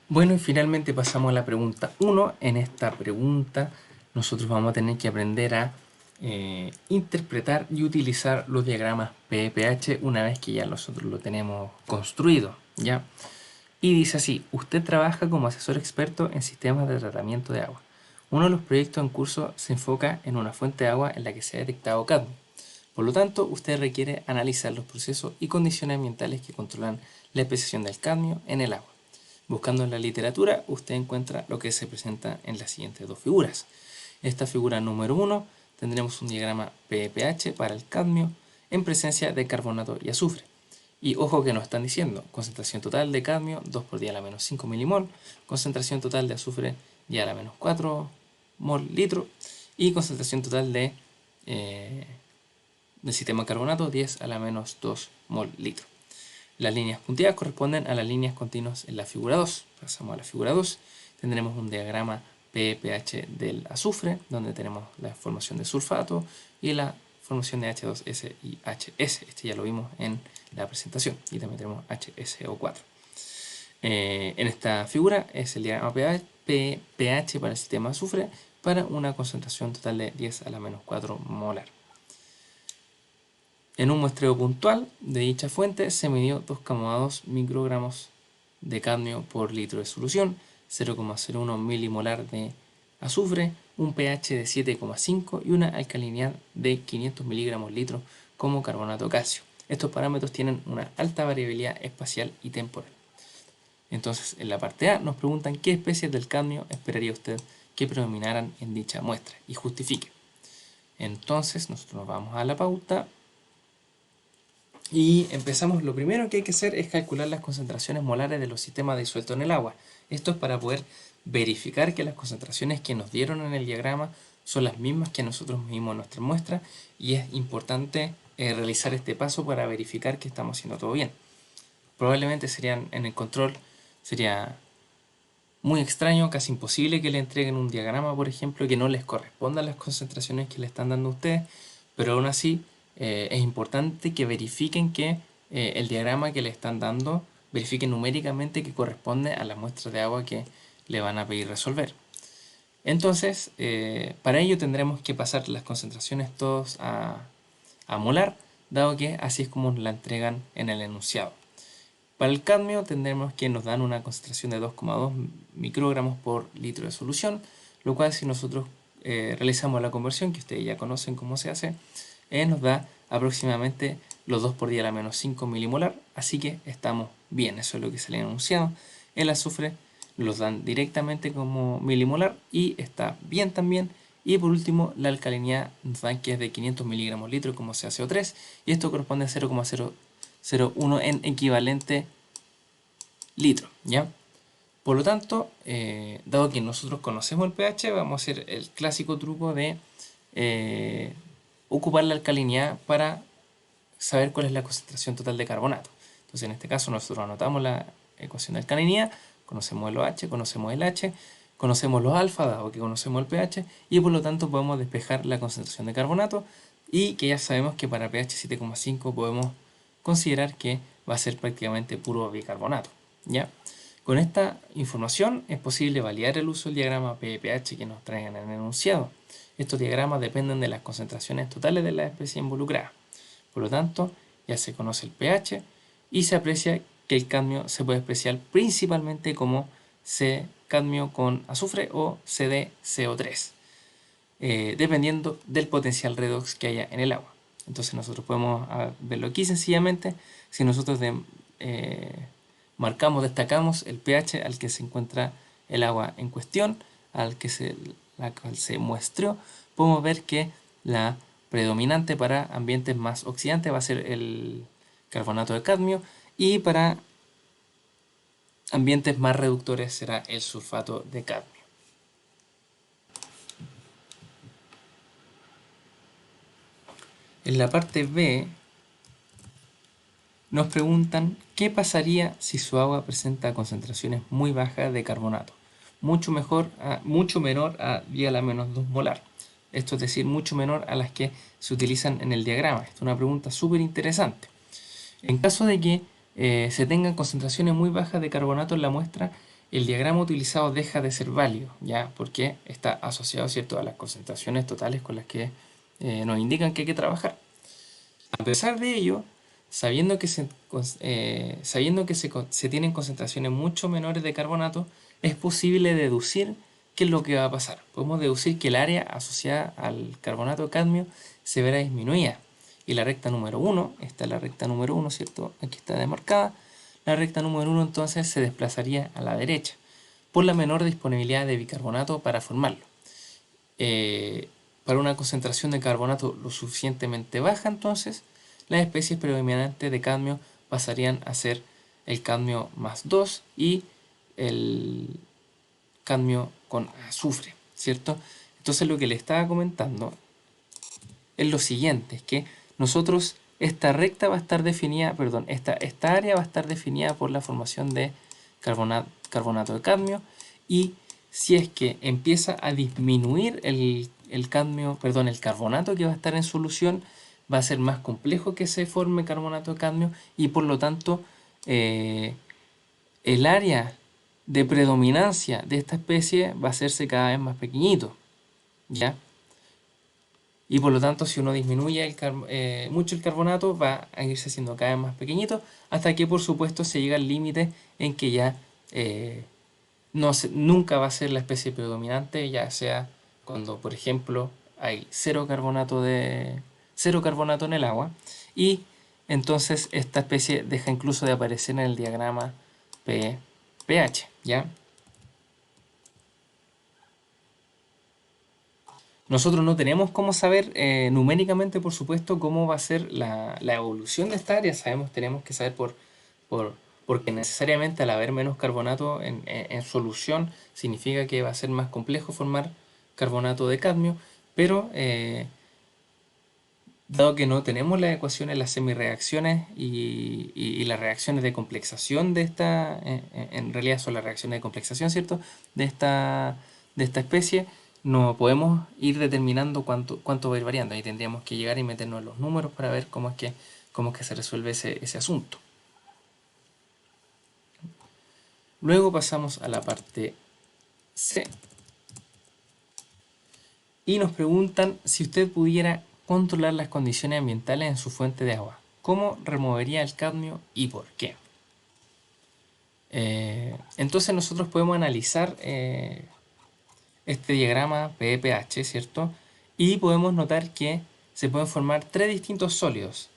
Bueno, y finalmente pasamos a la pregunta 1. En esta pregunta nosotros vamos a tener que aprender a interpretar y utilizar los diagramas PPH una vez que ya nosotros lo tenemos construido, ¿ya? Y dice así: usted trabaja como asesor experto en sistemas de tratamiento de agua. Uno de los proyectos en curso se enfoca en una fuente de agua en la que se ha detectado cadmio. Por lo tanto, usted requiere analizar los procesos y condiciones ambientales que controlan la especiación del cadmio en el agua. Buscando en la literatura, usted encuentra lo que se presenta en las siguientes dos figuras. Esta figura número 1 tendremos un diagrama PPH para el cadmio en presencia de carbonato y azufre. Y ojo que nos están diciendo concentración total de cadmio 2 por 10 a la menos 5 milimol, concentración total de azufre 10 a la menos 4 mol litro y concentración total del sistema carbonato 10 a la menos 2 mol litro. Las líneas punteadas corresponden a las líneas continuas en la figura 2. Pasamos a la figura 2. Tendremos un diagrama PPH del azufre, donde tenemos la formación de sulfato y la formación de H2S y HS. Este ya lo vimos en la presentación. Y también tenemos HSO4. En esta figura es el diagrama pH para el sistema azufre para una concentración total de 10 a la menos 4 molar. En un muestreo puntual de dicha fuente se midió 2,2 microgramos de cadmio por litro de solución, 0,01 milimolar de azufre, un pH de 7,5 y una alcalinidad de 500 miligramos litro como carbonato de calcio. Estos parámetros tienen una alta variabilidad espacial y temporal. Entonces, en la parte A nos preguntan qué especies del cadmio esperaría usted que predominaran en dicha muestra y justifique. Entonces, nosotros nos vamos a la pauta y empezamos. Lo primero que hay que hacer es calcular las concentraciones molares de los sistemas disueltos en el agua. Esto es para poder verificar que las concentraciones que nos dieron en el diagrama son las mismas que nosotros medimos en nuestra muestra, y es importante realizar este paso para verificar que estamos haciendo todo bien. Probablemente en el control sería muy extraño, casi imposible que le entreguen un diagrama, por ejemplo, que no les corresponda a las concentraciones que le están dando a ustedes, pero aún así es importante que verifiquen que el diagrama que le están dando, verifiquen numéricamente que corresponde a las muestras de agua que le van a pedir resolver. Entonces, para ello tendremos que pasar las concentraciones todos a molar, dado que así es como la entregan en el enunciado. Para el cadmio tendremos que nos dan una concentración de 2,2 microgramos por litro de solución, lo cual si nosotros realizamos la conversión, que ustedes ya conocen cómo se hace, nos da aproximadamente los 2 por 10 a la menos 5 milimolar, así que estamos bien, eso es lo que se le ha anunciado. El azufre los dan directamente como milimolar y está bien también. Y por último, la alcalinidad nos dan que es de 500 miligramos litro como CaCO3, y esto corresponde a 0,001 en equivalente litro, ¿ya? Por lo tanto, dado que nosotros conocemos el pH, vamos a hacer el clásico truco de ocupar la alcalinidad para saber cuál es la concentración total de carbonato. Entonces, en este caso, nosotros anotamos la ecuación de alcalinidad, conocemos el OH, conocemos el H, conocemos los alfa, dado que conocemos el pH, y por lo tanto podemos despejar la concentración de carbonato, y que ya sabemos que para pH 7,5 podemos considerar que va a ser prácticamente puro bicarbonato, ¿ya? Con esta información es posible validar el uso del diagrama PPH que nos traen en el enunciado. Estos diagramas dependen de las concentraciones totales de la especie involucrada. Por lo tanto, ya se conoce el pH y se aprecia que el cadmio se puede apreciar principalmente como C cadmio con azufre o CdCO3, dependiendo del potencial redox que haya en el agua. Entonces nosotros podemos verlo aquí sencillamente. Si nosotros marcamos, destacamos el pH al que se encuentra el agua en cuestión, la cual se muestreó, podemos ver que la predominante para ambientes más oxidantes va a ser el carbonato de cadmio, y para ambientes más reductores será el sulfato de cadmio. En la parte B nos preguntan qué pasaría si su agua presenta concentraciones muy bajas de carbonato, mucho menor a 10 a la menos 2 molar. Esto es decir, mucho menor a las que se utilizan en el diagrama. Esta es una pregunta súper interesante. En caso de que se tengan concentraciones muy bajas de carbonato en la muestra, el diagrama utilizado deja de ser válido, ¿ya? Porque está asociado, ¿cierto?, a las concentraciones totales con las que nos indican que hay que trabajar. A pesar de ello, sabiendo que se tienen concentraciones mucho menores de carbonato, es posible deducir qué es lo que va a pasar. Podemos deducir que el área asociada al carbonato de cadmio se verá disminuida. Y la recta número 1, esta es la recta número 1, ¿cierto? Aquí está demarcada. La recta número 1 entonces se desplazaría a la derecha, por la menor disponibilidad de bicarbonato para formarlo. Para una concentración de carbonato lo suficientemente baja, entonces, las especies predominantes de cadmio pasarían a ser el cadmio más 2 y el cadmio con azufre, ¿cierto? Entonces lo que le estaba comentando es lo siguiente, es que nosotros, esta recta va a estar definida, perdón, esta área va a estar definida por la formación de carbonato de cadmio, y si es que empieza a disminuir el cadmio, perdón, el carbonato que va a estar en solución, va a ser más complejo que se forme carbonato de cadmio, y por lo tanto el área de predominancia de esta especie va a hacerse cada vez más pequeñito, ¿ya? Y por lo tanto, si uno disminuye mucho el carbonato, va a irse haciendo cada vez más pequeñito, hasta que por supuesto se llega al límite en que ya nunca va a ser la especie predominante, ya sea cuando, por ejemplo, hay cero carbonato en el agua, y entonces esta especie deja incluso de aparecer en el diagrama pH, ¿ya? Nosotros no tenemos cómo saber numéricamente, por supuesto, cómo va a ser la evolución de esta área. Tenemos que saber por, porque necesariamente al haber menos carbonato en solución, significa que va a ser más complejo formar carbonato de cadmio, pero dado que no tenemos las ecuaciones, las semireacciones y las reacciones de complexación de esta, en realidad son las reacciones de complexación, ¿cierto?, de esta especie, no podemos ir determinando cuánto va a ir variando. Ahí tendríamos que llegar y meternos en los números para ver cómo es que se resuelve ese asunto. Luego pasamos a la parte C. Y nos preguntan si usted pudiera controlar las condiciones ambientales en su fuente de agua. ¿Cómo removería el cadmio y por qué? Entonces nosotros podemos analizar este diagrama PPH, ¿cierto? Y podemos notar que se pueden formar tres distintos sólidos,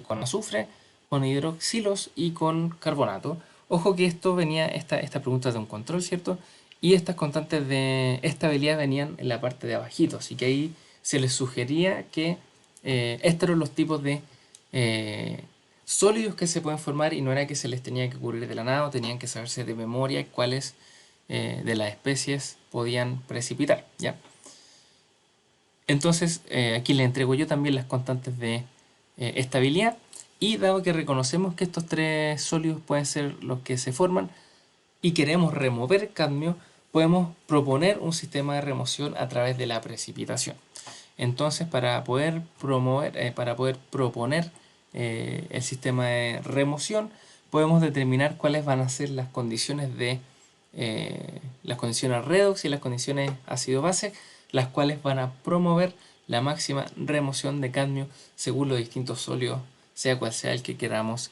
con azufre, con hidroxilos y con carbonato. Ojo que esta pregunta es de un control, ¿cierto? Y estas constantes de estabilidad venían en la parte de abajito, así que ahí se les sugería que estos eran los tipos de sólidos que se pueden formar, y no era que se les tenía que ocurrir de la nada, o tenían que saberse de memoria cuáles de las especies podían precipitar, ¿ya? Entonces aquí le entrego yo también las constantes de estabilidad, y dado que reconocemos que estos tres sólidos pueden ser los que se forman y queremos remover cadmio, podemos proponer un sistema de remoción a través de la precipitación. Entonces, para poder proponer el sistema de remoción, podemos determinar cuáles van a ser las condiciones las condiciones redox y las condiciones ácido-base, las cuales van a promover la máxima remoción de cadmio según los distintos sólidos, sea cual sea el que querramos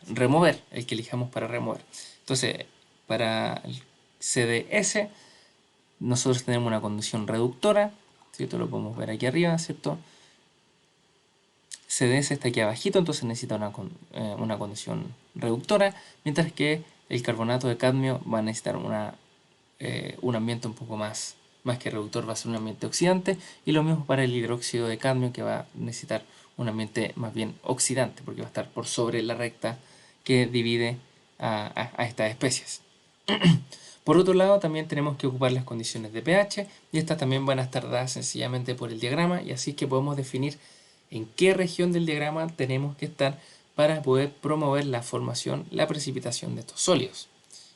remover, el que elijamos para remover. Entonces, para el CDS, nosotros tenemos una condición reductora, ¿cierto? Lo podemos ver aquí arriba, ¿cierto? CDS está aquí abajito, entonces necesita una condición reductora, mientras que el carbonato de cadmio va a necesitar un ambiente un poco más que reductor, va a ser un ambiente oxidante, y lo mismo para el hidróxido de cadmio, que va a necesitar un ambiente más bien oxidante, porque va a estar por sobre la recta que divide a estas especies. Por otro lado, también tenemos que ocupar las condiciones de pH, y estas también van a estar dadas sencillamente por el diagrama, y así que podemos definir en qué región del diagrama tenemos que estar para poder promover la formación, la precipitación de estos sólidos,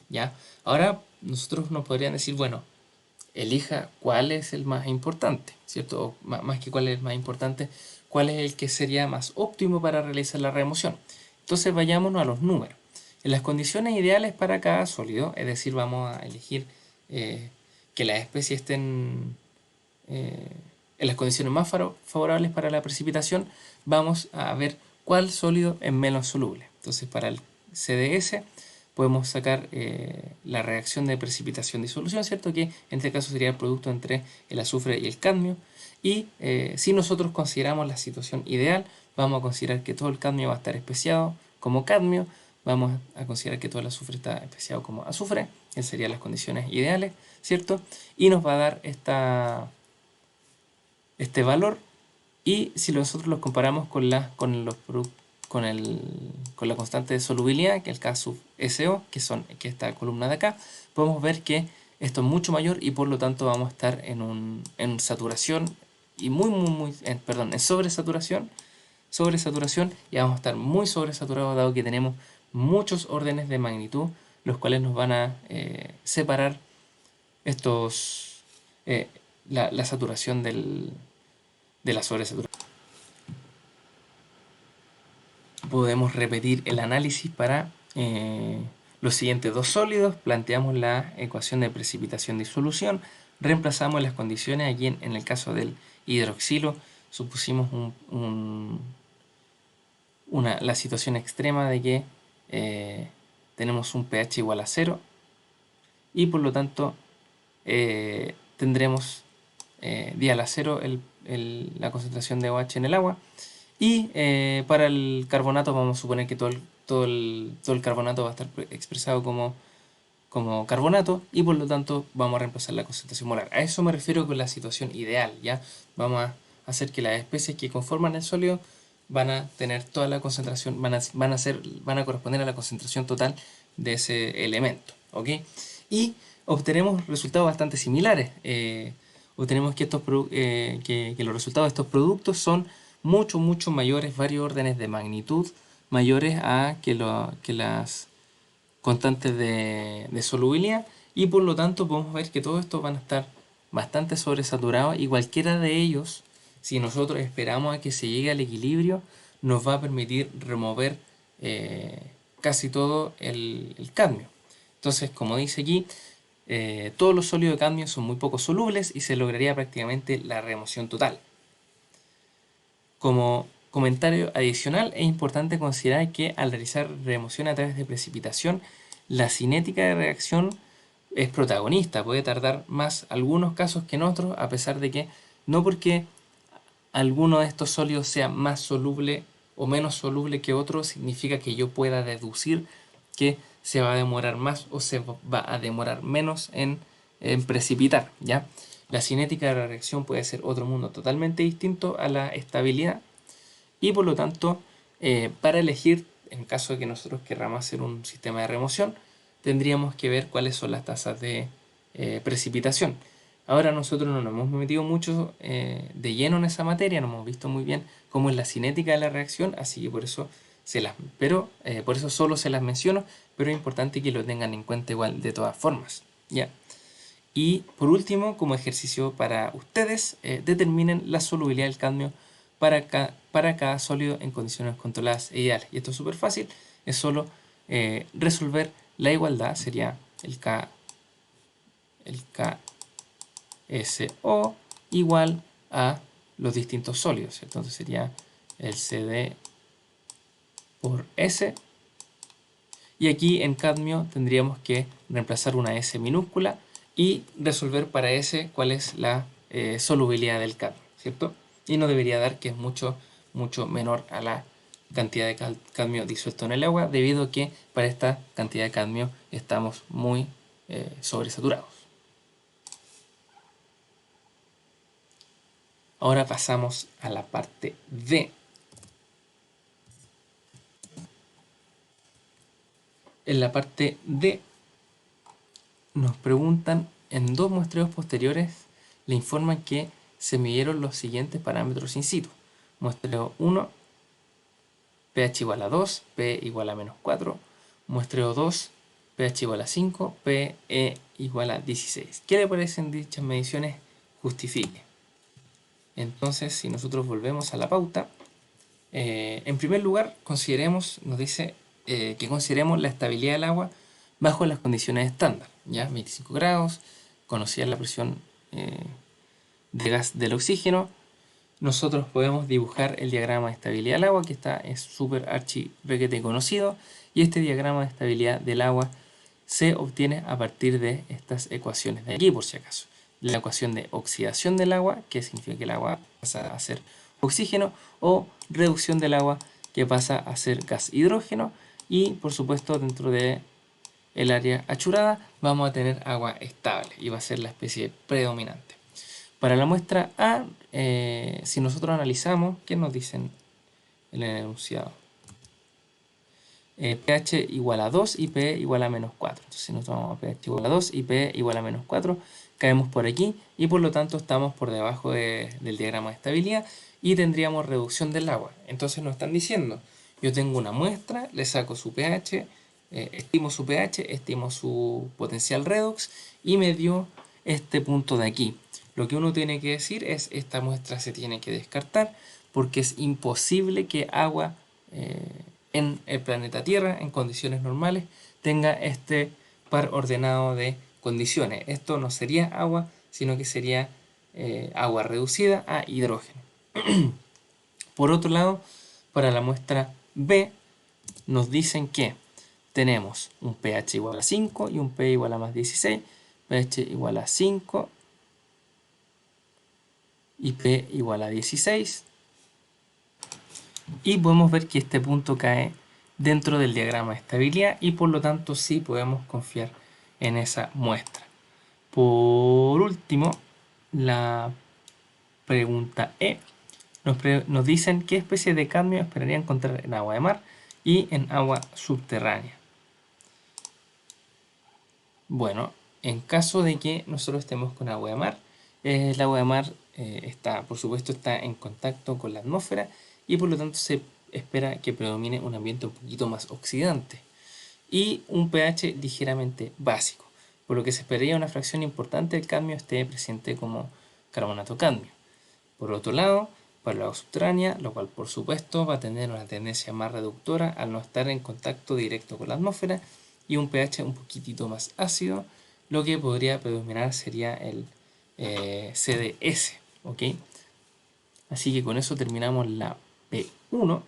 ¿ya? Ahora nosotros nos podrían decir, bueno, elija cuál es el más importante, ¿cierto? O más que cuál es el más importante, cuál es el que sería más óptimo para realizar la remoción. Entonces vayámonos a los números. En las condiciones ideales para cada sólido, es decir, vamos a elegir que las especies estén en las condiciones más favorables para la precipitación, vamos a ver cuál sólido es menos soluble. Entonces, para el CDS podemos sacar la reacción de precipitación-disolución, ¿cierto? Que en este caso sería el producto entre el azufre y el cadmio. Y si nosotros consideramos la situación ideal, vamos a considerar que todo el cadmio va a estar especiado como cadmio, vamos a considerar que todo el azufre está especiado como azufre, esas serían las condiciones ideales, ¿cierto? Y nos va a dar este valor, y si nosotros los comparamos con la constante de solubilidad, que es el K sub SO, que esta columna de acá, podemos ver que esto es mucho mayor y por lo tanto vamos a estar en saturación y en sobresaturación, y vamos a estar muy sobresaturados dado que tenemos muchos órdenes de magnitud, los cuales nos van a separar la saturación de la sobresaturación. Podemos repetir el análisis para los siguientes dos sólidos. Planteamos la ecuación de precipitación-disolución, reemplazamos las condiciones. Aquí en el caso del hidroxilo supusimos la situación extrema de que tenemos un pH igual a 0 y por lo tanto tendremos dial a 0 la concentración de OH en el agua. Y para el carbonato vamos a suponer que todo el carbonato va a estar expresado como carbonato y por lo tanto vamos a reemplazar la concentración molar. A eso me refiero con la situación ideal, ¿ya? Vamos a hacer que las especies que conforman el sólido van a tener toda la concentración, van a corresponder a la concentración total de ese elemento, ¿ok? Y obtenemos resultados bastante similares. Obtenemos que los resultados de estos productos son mucho mayores, varios órdenes de magnitud mayores a que las constantes de solubilidad, y por lo tanto podemos ver que todos estos van a estar bastante sobresaturados y cualquiera de ellos, si nosotros esperamos a que se llegue al equilibrio, nos va a permitir remover casi todo el cadmio. Entonces, como dice aquí, todos los sólidos de cadmio son muy poco solubles y se lograría prácticamente la remoción total. Como comentario adicional, es importante considerar que al realizar remoción a través de precipitación, la cinética de reacción es protagonista. Puede tardar más algunos casos que en otros, a pesar de que no porque alguno de estos sólidos sea más soluble o menos soluble que otro, significa que yo pueda deducir que se va a demorar más o se va a demorar menos en precipitar, ¿ya? La cinética de la reacción puede ser otro mundo totalmente distinto a la estabilidad y por lo tanto para elegir, en caso de que nosotros querramos hacer un sistema de remoción, tendríamos que ver cuáles son las tasas de precipitación. Ahora nosotros no nos hemos metido mucho de lleno en esa materia, no hemos visto muy bien cómo es la cinética de la reacción, así que por eso solo se las menciono, pero es importante que lo tengan en cuenta igual de todas formas, ¿ya? Y por último, como ejercicio para ustedes, determinen la solubilidad del cadmio para cada sólido en condiciones controladas e ideales. Y esto es súper fácil, es solo resolver la igualdad, sería el KSO igual a los distintos sólidos. Entonces sería el CD por S. Y aquí en cadmio tendríamos que reemplazar una S minúscula y resolver para S cuál es la solubilidad del cadmio, ¿cierto? Y nos debería dar que es mucho menor a la cantidad de cadmio disuelto en el agua, debido a que para esta cantidad de cadmio estamos muy sobresaturados. Ahora pasamos a la parte D. En la parte D nos preguntan, en dos muestreos posteriores le informan que se midieron los siguientes parámetros in situ. Muestreo 1, pH igual a 2, P igual a menos 4. Muestreo 2, pH igual a 5, PE igual a 16. ¿Qué le parecen dichas mediciones? Justifique. Entonces, si nosotros volvemos a la pauta, en primer lugar, consideremos, nos dice que consideremos la estabilidad del agua bajo las condiciones estándar, ¿ya? 25 grados, conocida la presión de gas del oxígeno. Nosotros podemos dibujar el diagrama de estabilidad del agua, que es súper archi requete conocido, y este diagrama de estabilidad del agua se obtiene a partir de estas ecuaciones de aquí, por si acaso. La ecuación de oxidación del agua, que significa que el agua pasa a ser oxígeno, o reducción del agua, que pasa a ser gas hidrógeno, y por supuesto dentro de el área achurada vamos a tener agua estable y va a ser la especie predominante. Para la muestra A, si nosotros analizamos, ¿qué nos dicen en el enunciado? pH igual a 2 y P igual a menos 4. Entonces si nosotros vamos a pH igual a 2 y P igual a menos 4, caemos por aquí y por lo tanto estamos por debajo del diagrama de estabilidad y tendríamos reducción del agua. Entonces nos están diciendo, yo tengo una muestra, le saco su pH, estimo su pH, estimo su potencial redox y me dio este punto de aquí. Lo que uno tiene que decir es, esta muestra se tiene que descartar porque es imposible que agua en el planeta Tierra, en condiciones normales, tenga este par ordenado de condiciones. Esto no sería agua, sino que sería agua reducida a hidrógeno. Por otro lado, para la muestra B, nos dicen que tenemos un pH igual a 5 y un P igual a más 16, pH igual a 5 y P igual a 16. Y podemos ver que este punto cae dentro del diagrama de estabilidad y por lo tanto sí podemos confiar en esa muestra. Por último, la pregunta E nos dicen qué especie de cadmio esperaría encontrar en agua de mar y en agua subterránea. Bueno, en caso de que nosotros estemos con agua de mar, el agua de mar por supuesto está en contacto con la atmósfera y por lo tanto se espera que predomine un ambiente un poquito más oxidante y un pH ligeramente básico, por lo que se esperaría una fracción importante del cadmio esté presente como carbonato cadmio. Por otro lado, para la agua subterránea, lo cual por supuesto va a tener una tendencia más reductora al no estar en contacto directo con la atmósfera y un pH un poquitito más ácido, lo que podría predominar sería el CDS, ¿ok? Así que con eso terminamos la P1